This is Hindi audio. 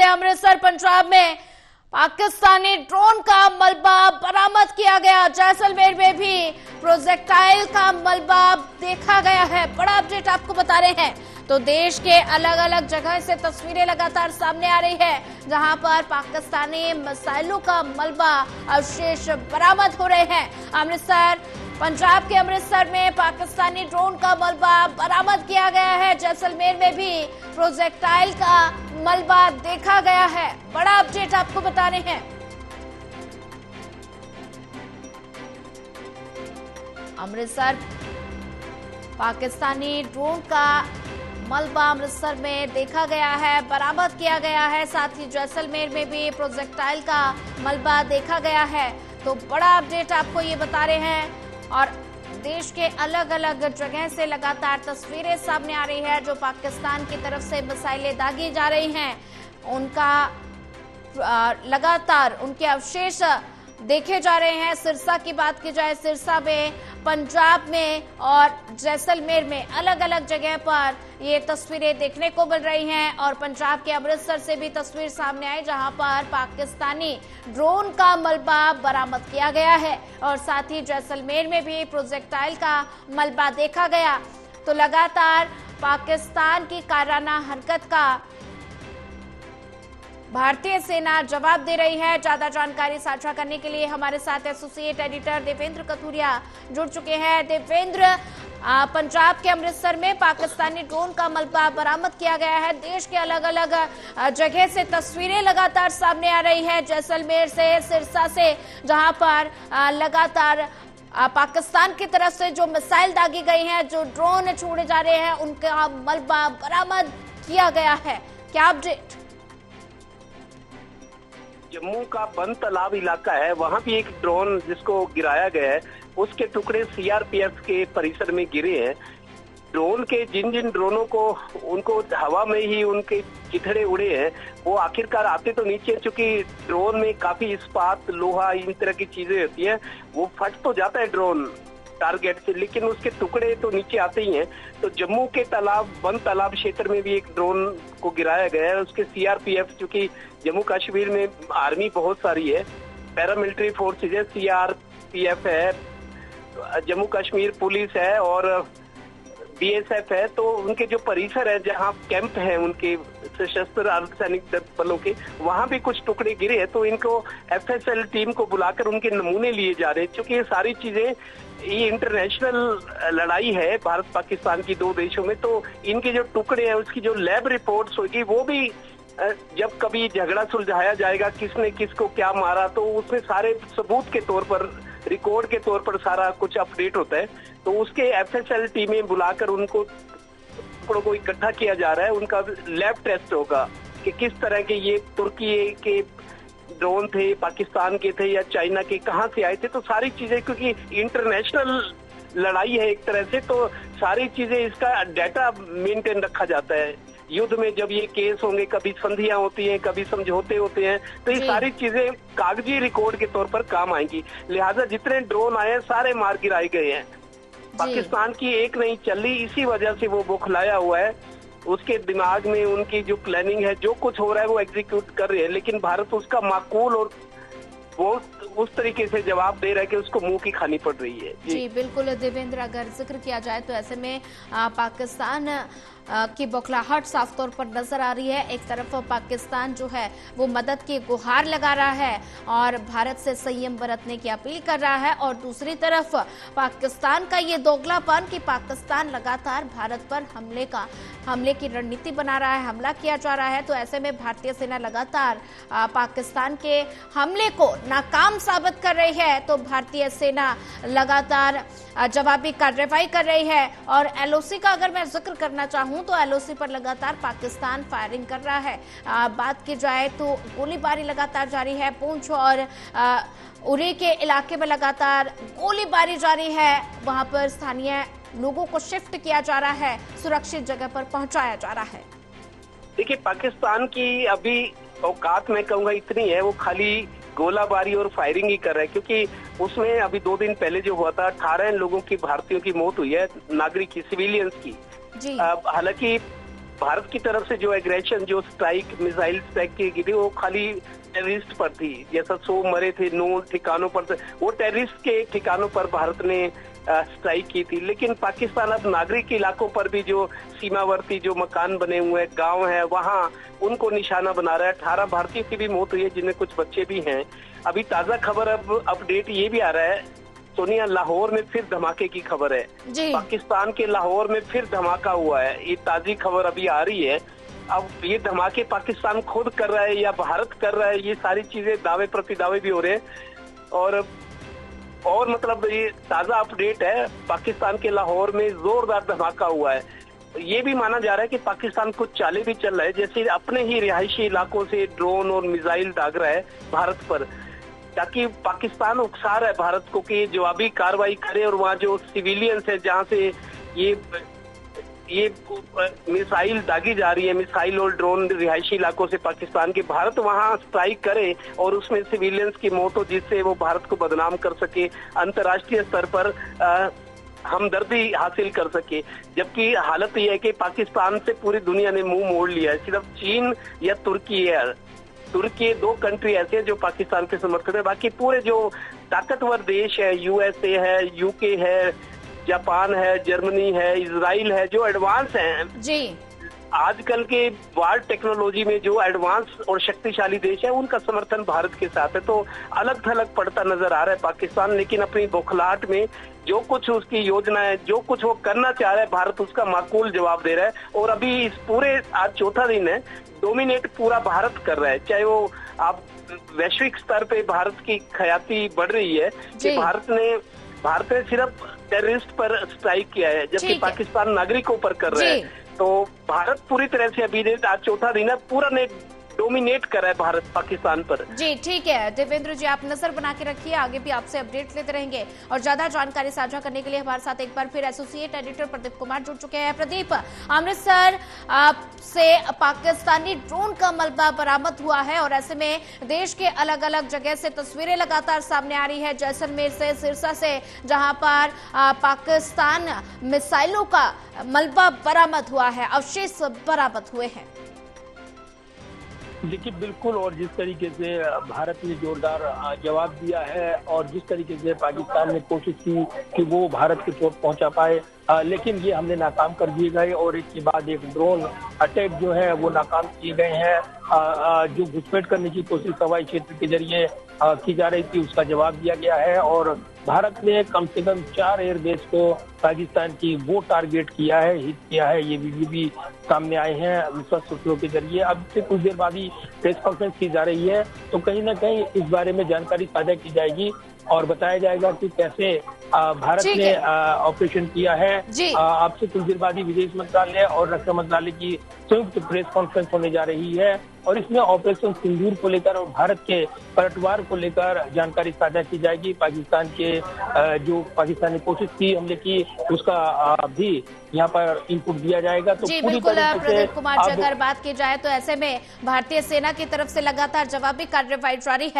अमृतसर पंजाब में पाकिस्तानी ड्रोन का मलबा बरामद किया गया। जैसलमेर में भी प्रोजेक्टाइल का मलबा देखा गया है। बड़ा अपडेट आपको बता रहे हैं। तो देश के अलग अलग जगह से तस्वीरें लगातार सामने आ रही है, जहां पर पाकिस्तानी मिसाइलों का मलबा अवशेष बरामद हो रहे हैं। अमृतसर पंजाब के अमृतसर में पाकिस्तानी ड्रोन का मलबा बरामद किया गया है। जैसलमेर में भी प्रोजेक्टाइल का मलबा देखा गया है। बड़ा अपडेट आपको बता रहे हैं। अमृतसर पाकिस्तानी ड्रोन का मलबा अमृतसर में देखा गया है, बरामद किया गया है। साथ ही जैसलमेर में भी प्रोजेक्टाइल का मलबा देखा गया है। तो बड़ा अपडेट आपको ये बता रहे हैं। और देश के अलग अलग जगह से लगातार तस्वीरें सामने आ रही है, जो पाकिस्तान की तरफ से मिसाइलें दागी जा रही हैं, उनका लगातार उनके अवशेष देखे जा रहे हैं। सिरसा की बात की जाए, सिरसा में, पंजाब में और जैसलमेर में अलग अलग जगह पर ये तस्वीरें देखने को मिल रही हैं। और पंजाब के अमृतसर से भी तस्वीर सामने आई, जहां पर पाकिस्तानी ड्रोन का मलबा बरामद किया गया है। और साथ ही जैसलमेर में भी प्रोजेक्टाइल का मलबा देखा गया। तो लगातार पाकिस्तान की कायराना हरकत का भारतीय सेना जवाब दे रही है। ज्यादा जानकारी साझा करने के लिए हमारे साथ एसोसिएट एडिटर देवेंद्र कथुरिया जुड़ चुके हैं। देवेंद्र, पंजाब के अमृतसर में पाकिस्तानी ड्रोन का मलबा बरामद किया गया है। देश के अलग अलग जगह से तस्वीरें लगातार सामने आ रही है, जैसलमेर से, सिरसा से, जहां पर लगातार पाकिस्तान की तरफ से जो मिसाइल दागी गई हैं, जो ड्रोन छोड़े जा रहे हैं, उनका मलबा बरामद किया गया है। क्या अपडेट? जम्मू का बंद तालाब इलाका है, वहां भी एक ड्रोन जिसको गिराया गया है, उसके टुकड़े सीआरपीएफ के परिसर में गिरे हैं। ड्रोन के जिन जिन ड्रोनों को उनको हवा में ही उनके चिथड़े उड़े हैं, वो आखिरकार आते तो नीचे, चूंकि ड्रोन में काफी इस्पात, लोहा, इन तरह की चीजें होती है, वो फट तो जाता है ड्रोन टारगेट से, लेकिन उसके टुकड़े तो नीचे आते ही हैं। तो जम्मू के तालाब, बंद तालाब क्षेत्र में भी एक ड्रोन को गिराया गया है। उसके सीआरपीएफ, चूंकि जम्मू कश्मीर में आर्मी बहुत सारी है, पैरामिलिट्री फोर्सेज है, सीआरपीएफ है, जम्मू कश्मीर पुलिस है और बीएसएफ है। तो उनके जो परिसर है, जहां कैंप है उनके सशस्त्र अर्धसैनिक बलों के, वहां भी कुछ टुकड़े गिरे हैं। तो इनको एफएसएल टीम को बुलाकर उनके नमूने लिए जा रहे हैं, क्योंकि ये सारी चीजें, ये इंटरनेशनल लड़ाई है भारत पाकिस्तान की, दो देशों में। तो इनके जो टुकड़े हैं, उसकी जो लैब रिपोर्ट्स होगी, वो भी जब कभी झगड़ा सुलझाया जाएगा, किसने किसको क्या मारा, तो उसमें सारे सबूत के तौर पर, रिकॉर्ड के तौर पर सारा कुछ अपडेट होता है। तो उसके एफएसएल टीमें बुलाकर उनको टुकड़ों को इकट्ठा किया जा रहा है। उनका लैब टेस्ट होगा कि किस तरह के ये तुर्की के ड्रोन थे, पाकिस्तान के थे या चाइना के, कहां से आए थे। तो सारी चीजें, क्योंकि इंटरनेशनल लड़ाई है एक तरह से, तो सारी चीजें, इसका डाटा मेंटेन रखा जाता है। युद्ध में जब ये केस होंगे, कभी संधियां होती हैं, कभी समझौते होते हैं, तो ये सारी चीजें कागजी रिकॉर्ड के तौर पर काम आएंगी। लिहाजा जितने ड्रोन आए, सारे मार गिराए गए हैं। पाकिस्तान की एक नहीं चली, इसी वजह से वो बौखलाया हुआ है। उसके दिमाग में उनकी जो प्लानिंग है, जो कुछ हो रहा है वो एग्जीक्यूट कर रहे हैं, लेकिन भारत उसका माकूल और वो उस तरीके से जवाब दे रहा है कि उसको मुंह की खानी पड़ रही है। जी बिल्कुल देवेंद्र, अगर जिक्र किया जाए तो ऐसे में पाकिस्तान की बौखलाहट साफ तौर पर नजर आ रही है। एक तरफ पाकिस्तान जो है वो मदद की गुहार लगा रहा है और भारत से संयम बरतने की अपील कर रहा है, और दूसरी तरफ पाकिस्तान का ये दोगलापन कि पाकिस्तान लगातार भारत पर हमले की रणनीति बना रहा है, हमला किया जा रहा है। तो ऐसे में भारतीय सेना लगातार पाकिस्तान के हमले को नाकाम साबित कर रही है। तो भारतीय सेना लगातार जवाबी कार्रवाई कर रही है। और एलओसी का अगर मैं जिक्र करना चाहूं तो एलओसी पर लगातार पाकिस्तान फायरिंग कर रहा है। बात की जाए तो गोलीबारी लगातार जारी है। पूंछ और उरी के इलाके में लगातार गोलीबारी जारी है। वहां पर स्थानीय लोगों को शिफ्ट किया जा रहा है, सुरक्षित जगह पर पहुंचाया जा रहा है। देखिए, पाकिस्तान की अभी औकात में कहूंगा इतनी है, वो खाली गोलाबारी और फायरिंग ही कर रहा है, क्योंकि उसमें अभी 2 दिन पहले जो हुआ था, 18 लोगों की, भारतीयों की मौत हुई है, नागरिक की, सिविलियंस की। हालांकि भारत की तरफ से जो एग्रेशन, जो स्ट्राइक, मिसाइल स्ट्राइक की गई थी, वो खाली टेररिस्ट पर थी। जैसा 100 मरे थे 9 ठिकानों पर, वो टेररिस्ट के ठिकानों पर भारत ने स्ट्राइक की थी। लेकिन पाकिस्तान अब नागरिक इलाकों पर भी, जो सीमावर्ती जो मकान बने हुए हैं, गांव है, वहां उनको निशाना बना रहा है। 18 भारतीयों की भी मौत हुई है, जिनमें कुछ बच्चे भी हैं। अभी ताजा खबर, अब अपडेट ये भी आ रहा है सोनिया, लाहौर में फिर धमाके की खबर है। पाकिस्तान के लाहौर में फिर धमाका हुआ है, ये ताजी खबर अभी आ रही है। अब ये धमाके पाकिस्तान खुद कर रहा है या भारत कर रहा है, ये सारी चीजें दावे प्रतिदावे भी हो रहे हैं। और मतलब ये ताजा अपडेट है, पाकिस्तान के लाहौर में जोरदार धमाका हुआ है। ये भी माना जा रहा है कि पाकिस्तान कुछ चालें भी चल रहा है, जैसे अपने ही रिहायशी इलाकों से ड्रोन और मिसाइल दाग रहा है भारत पर, ताकि पाकिस्तान उकसा रहा है भारत को कि जवाबी कार्रवाई करे और वहाँ जो सिविलियंस है, जहाँ से ये मिसाइल दागी जा रही है, मिसाइल और ड्रोन रिहायशी इलाकों से पाकिस्तान के, भारत वहां स्ट्राइक करे और उसमें सिविलियंस की मौत हो, जिससे वो भारत को बदनाम कर सके, अंतर्राष्ट्रीय स्तर पर हमदर्दी हासिल कर सके। जबकि हालत यह है कि पाकिस्तान से पूरी दुनिया ने मुंह मोड़ लिया है, सिर्फ चीन या तुर्की है। तुर्की 2 कंट्री ऐसे हैं जो पाकिस्तान के समर्थन है, बाकी पूरे जो ताकतवर देश है, यूएसए है, यूके है, जापान है, जर्मनी है, इजराइल है, जो एडवांस हैं जी, आजकल के वार टेक्नोलॉजी में जो एडवांस और शक्तिशाली देश है, उनका समर्थन भारत के साथ है। तो अलग थलग पड़ता नजर आ रहा है पाकिस्तान, लेकिन अपनी बौखलाहट में जो कुछ उसकी योजना है, जो कुछ वो करना चाह रहा है, भारत उसका माकूल जवाब दे रहा है। और अभी इस पूरे, आज चौथा दिन है, डोमिनेट पूरा भारत कर रहा है। चाहे वो आप वैश्विक स्तर पे भारत की ख्याति बढ़ रही है कि भारत ने सिर्फ टेररिस्ट पर स्ट्राइक किया है, जबकि पाकिस्तान नागरिकों पर कर रहा है। तो भारत पूरी तरह से, अभी आज चौथा दिन है, पूरा ने डोमिनेट करा है भारत पाकिस्तान पर। जी ठीक है देवेंद्र जी, आप नजर बना के रखिए, आगे भी आपसे अपडेट लेते रहेंगे। और ज्यादा जानकारी साझा करने के लिए हमारे साथ एक बार फिर एसोसिएट एडिटर प्रदीप कुमार जुड़ चुके हैं। प्रदीप, अमृतसर से पाकिस्तानी ड्रोन का मलबा बरामद हुआ है और ऐसे में देश के अलग अलग जगह से तस्वीरें लगातार सामने आ रही है, जैसलमेर से, सिरसा से, जहां पर पाकिस्तान मिसाइलों का मलबा बरामद हुआ है, अवशेष बरामद हुए हैं। देखिए बिल्कुल, और जिस तरीके से भारत ने जोरदार जवाब दिया है और जिस तरीके से पाकिस्तान ने कोशिश की कि वो भारत की चोट पहुंचा पाए, लेकिन ये हमने नाकाम कर दिए गए और एक के बाद एक ड्रोन अटैक जो है वो नाकाम किए गए हैं। जो घुसपैठ करने की कोशिश हवाई क्षेत्र के जरिए की जा रही थी, उसका जवाब दिया गया है और भारत ने कम से कम 4 एयरबेस को पाकिस्तान की वो टारगेट किया है, हिट किया है। ये वीडियो भी सामने आए हैं विश्वस्त सूत्रों के जरिए। अब से कुछ देर बाद ही प्रेस कॉन्फ्रेंस की जा रही है, तो कहीं ना कहीं इस बारे में जानकारी साझा की जाएगी और बताया जाएगा कि कैसे भारत ने ऑपरेशन किया है। आपसे कुछ देर बाद ही विदेश मंत्रालय और रक्षा मंत्रालय की संयुक्त प्रेस कॉन्फ्रेंस होने जा रही है और इसमें ऑपरेशन सिंदूर को लेकर और भारत के पलटवार को लेकर जानकारी साझा की जाएगी। पाकिस्तान के जो पाकिस्तान ने कोशिश की हमले की, उसका भी यहाँ पर इनपुट दिया जाएगा। तो जी बिल्कुल प्रदीप कुमार जी, अगर बात की जाए तो ऐसे में भारतीय सेना की तरफ से लगातार जवाबी कार्रवाई जारी है।